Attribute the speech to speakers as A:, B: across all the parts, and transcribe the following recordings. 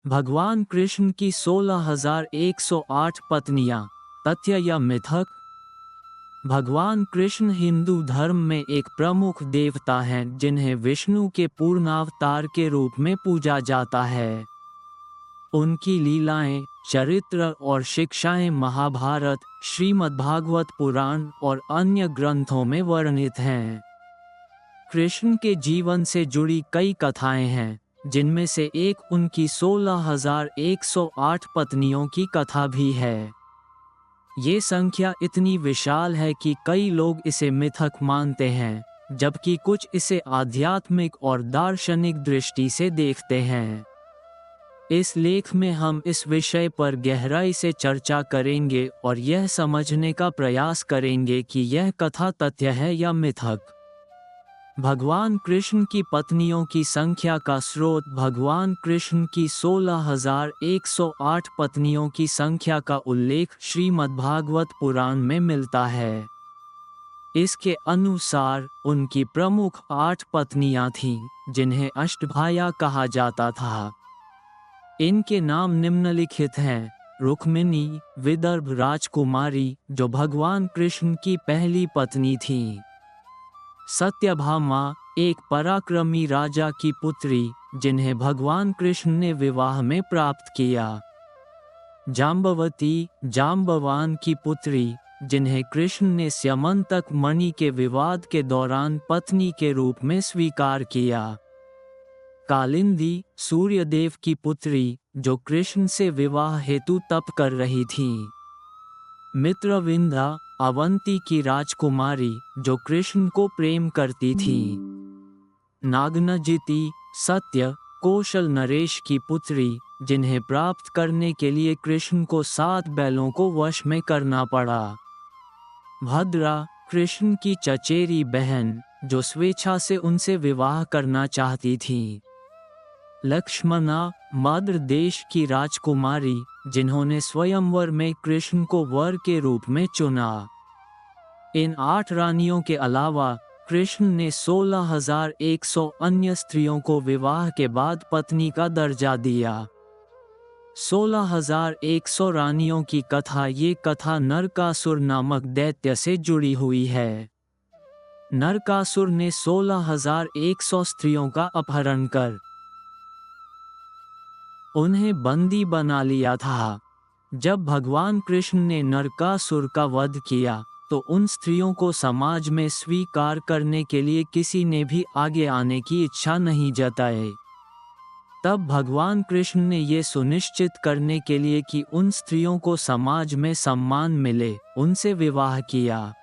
A: भगवान कृष्ण की 16,108 पत्नियां, तथ्य या मिथक। भगवान कृष्ण हिंदू धर्म में एक प्रमुख देवता हैं जिन्हें विष्णु के पूर्णावतार के रूप में पूजा जाता है। उनकी लीलाएं, चरित्र और शिक्षाएं महाभारत, श्रीमद्भागवत पुराण और अन्य ग्रंथों में वर्णित हैं। कृष्ण के जीवन से जुड़ी कई कथाएं हैं, जिनमें से एक उनकी 16,108 पत्नियों की कथा भी है। ये संख्या इतनी विशाल है कि कई लोग इसे मिथक मानते हैं, जबकि कुछ इसे आध्यात्मिक और दार्शनिक दृष्टि से देखते हैं। इस लेख में हम इस विषय पर गहराई से चर्चा करेंगे और यह समझने का प्रयास करेंगे कि यह कथा तथ्य है या मिथक। भगवान कृष्ण की पत्नियों की संख्या का स्रोत भगवान कृष्ण की 16,108 पत्नियों की संख्या का उल्लेख श्रीमद्भागवत पुराण में मिलता है। इसके अनुसार उनकी प्रमुख 8 पत्नियां थीं, जिन्हें अष्टभार्या कहा जाता था। इनके नाम निम्नलिखित हैं: रुक्मिणी, विदर्भ राजकुमारी, जो भगवान कृष्ण की पहली पत्नी थीं। सत्यभामा, एक पराक्रमी राजा की पुत्री, जिन्हें भगवान कृष्ण ने विवाह में प्राप्त किया। जाम्बवती, जाम्बवान की पुत्री, जिन्हें कृष्ण ने स्यमंतक मणि के विवाद के दौरान पत्नी के रूप में स्वीकार किया। कालिंदी, सूर्यदेव की पुत्री, जो कृष्ण से विवाह हेतु तप कर रही थीं। मित्रविंदा, अवंती की राजकुमारी, जो कृष्ण को प्रेम करती थी। नागनजिती, सत्य, कौशल नरेश की पुत्री, जिन्हें प्राप्त करने के लिए कृष्ण को 7 बैलों को वश में करना पड़ा। भद्रा, कृष्ण की चचेरी बहन, जो स्वेच्छा से उनसे विवाह करना चाहती थी। लक्ष्मणा, मद्र देश की राजकुमारी, जिन्होंने स्वयंवर में कृष्ण को वर के रूप में चुना। इन 8 रानियों के अलावा कृष्ण ने 16,100 अन्य स्त्रियों को विवाह के बाद पत्नी का दर्जा दिया। 16,100 रानियों की कथा। ये कथा नरकासुर नामक दैत्य से जुड़ी हुई है। नरकासुर ने 16,100 स्त्रियों का अपहरण कर उन्हें बंदी बना लिया था। जब भगवान कृष्ण ने नरकासुर का वध किया, तो उन स्त्रियों को समाज में स्वीकार करने के लिए किसी ने भी आगे आने की इच्छा नहीं जताई। तब भगवान कृष्ण ने ये सुनिश्चित करने के लिए कि उन स्त्रियों को समाज में सम्मान मिले, उनसे विवाह किया।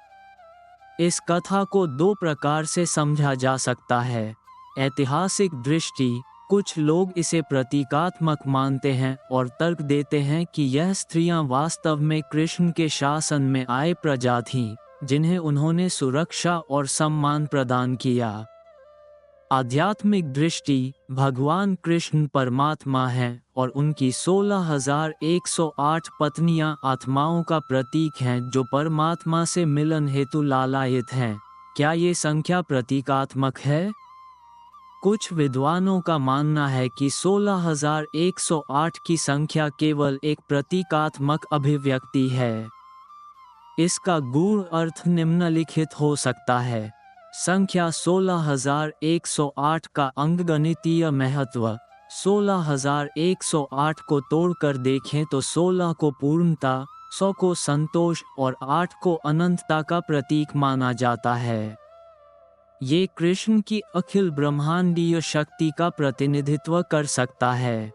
A: इस कथा को 2 प्रकार से समझा जा सकता है। ऐतिहासिक दृष्टि, कुछ लोग इसे प्रतीकात्मक मानते हैं और तर्क देते हैं कि यह स्त्रियां वास्तव में कृष्ण के शासन में आए प्रजा थीं, जिन्हें उन्होंने सुरक्षा और सम्मान प्रदान किया। आध्यात्मिक दृष्टि, भगवान कृष्ण परमात्मा हैं और उनकी 16,108 पत्नियां आत्माओं का प्रतीक हैं जो परमात्मा से मिलन हेतु लालायित हैं। क्या ये संख्या प्रतीकात्मक है? कुछ विद्वानों का मानना है कि 16,108 की संख्या केवल एक प्रतीकात्मक अभिव्यक्ति है। इसका गूढ़ अर्थ निम्नलिखित हो सकता है। संख्या 16,108 का अंकगणितीय महत्व। 16,108 को तोड़कर देखें तो 16 को पूर्णता, 100 को संतोष और 8 को अनंतता का प्रतीक माना जाता है। ये कृष्ण की अखिल ब्रह्मांडीय शक्ति का प्रतिनिधित्व कर सकता है।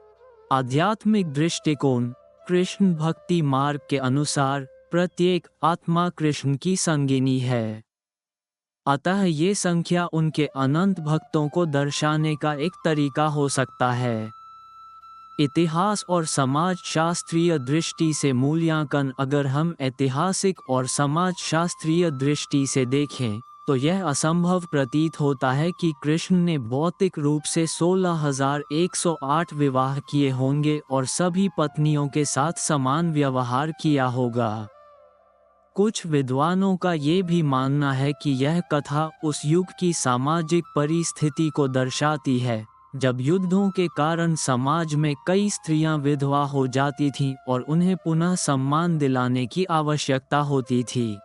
A: आध्यात्मिक दृष्टिकोण, कृष्ण भक्ति मार्ग के अनुसार प्रत्येक आत्मा कृष्ण की संगिनी है। अतः ये संख्या उनके अनंत भक्तों को दर्शाने का एक तरीका हो सकता है। इतिहास और समाज शास्त्रीय दृष्टि से मूल्यांकन। अगर हम ऐतिहासिक और समाज शास्त्रीय दृष्टि से देखें, तो यह असंभव प्रतीत होता है कि कृष्ण ने भौतिक रूप से 16,108 विवाह किए होंगे और सभी पत्नियों के साथ समान व्यवहार किया होगा। कुछ विद्वानों का ये भी मानना है कि यह कथा उस युग की सामाजिक परिस्थिति को दर्शाती है, जब युद्धों के कारण समाज में कई स्त्रियां विधवा हो जाती थीं और उन्हें पुनः सम्मान दिलाने की आवश्यकता होती थी।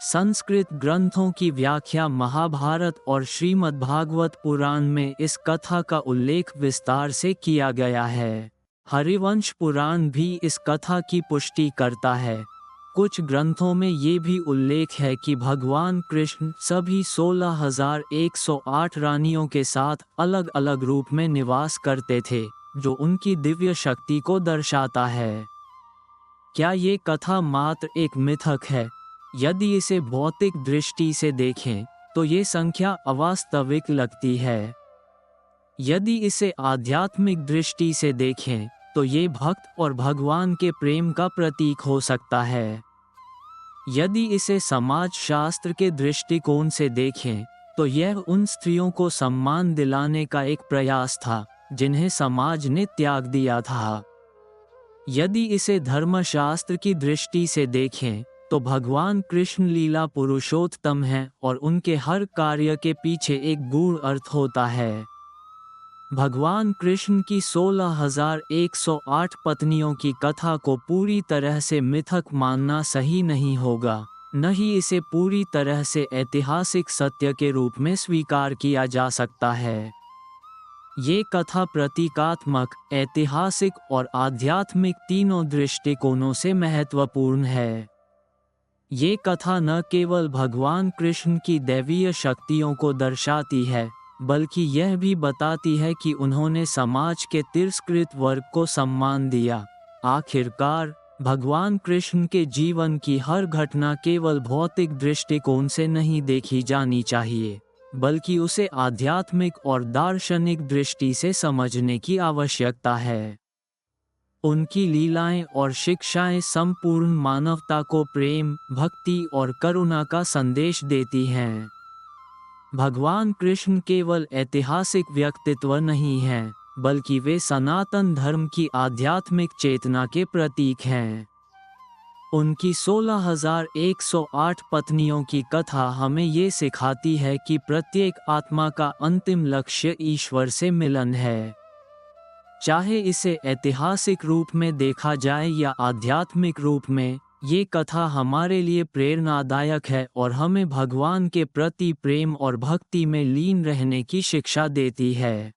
A: संस्कृत ग्रंथों की व्याख्या महाभारत और श्रीमद्भागवत पुराण में इस कथा का उल्लेख विस्तार से किया गया है। हरिवंश पुराण भी इस कथा की पुष्टि करता है। कुछ ग्रंथों में ये भी उल्लेख है कि भगवान कृष्ण सभी 16,108 रानियों के साथ अलग अलग रूप में निवास करते थे, जो उनकी दिव्य शक्ति को दर्शाता है। क्या ये कथा मात्र एक मिथक है? यदि इसे भौतिक दृष्टि से देखें तो ये संख्या अवास्तविक लगती है। यदि इसे आध्यात्मिक दृष्टि से देखें तो ये भक्त और भगवान के प्रेम का प्रतीक हो सकता है। यदि इसे समाज शास्त्र के दृष्टिकोण से देखें तो यह उन स्त्रियों को सम्मान दिलाने का एक प्रयास था जिन्हें समाज ने त्याग दिया था। यदि इसे धर्मशास्त्र की दृष्टि से देखें तो भगवान कृष्ण लीला पुरुषोत्तम हैं और उनके हर कार्य के पीछे एक गूढ़ अर्थ होता है। भगवान कृष्ण की 16,108 पत्नियों की कथा को पूरी तरह से मिथक मानना सही नहीं होगा, न ही इसे पूरी तरह से ऐतिहासिक सत्य के रूप में स्वीकार किया जा सकता है। ये कथा प्रतीकात्मक, ऐतिहासिक और आध्यात्मिक तीनों दृष्टिकोणों से महत्वपूर्ण है। ये कथा न केवल भगवान कृष्ण की दैवीय शक्तियों को दर्शाती है, बल्कि यह भी बताती है कि उन्होंने समाज के तिरस्कृत वर्ग को सम्मान दिया। आखिरकार, भगवान कृष्ण के जीवन की हर घटना केवल भौतिक दृष्टिकोण से नहीं देखी जानी चाहिए, बल्कि उसे आध्यात्मिक और दार्शनिक दृष्टि से समझने की आवश्यकता है। उनकी लीलाएं और शिक्षाएं संपूर्ण मानवता को प्रेम, भक्ति और करुणा का संदेश देती हैं। भगवान कृष्ण केवल ऐतिहासिक व्यक्तित्व नहीं हैं, बल्कि वे सनातन धर्म की आध्यात्मिक चेतना के प्रतीक हैं। उनकी 16,108 पत्नियों की कथा हमें ये सिखाती है कि प्रत्येक आत्मा का अंतिम लक्ष्य ईश्वर से मिलन है। चाहे इसे ऐतिहासिक रूप में देखा जाए या आध्यात्मिक रूप में, ये कथा हमारे लिए प्रेरणादायक है और हमें भगवान के प्रति प्रेम और भक्ति में लीन रहने की शिक्षा देती है।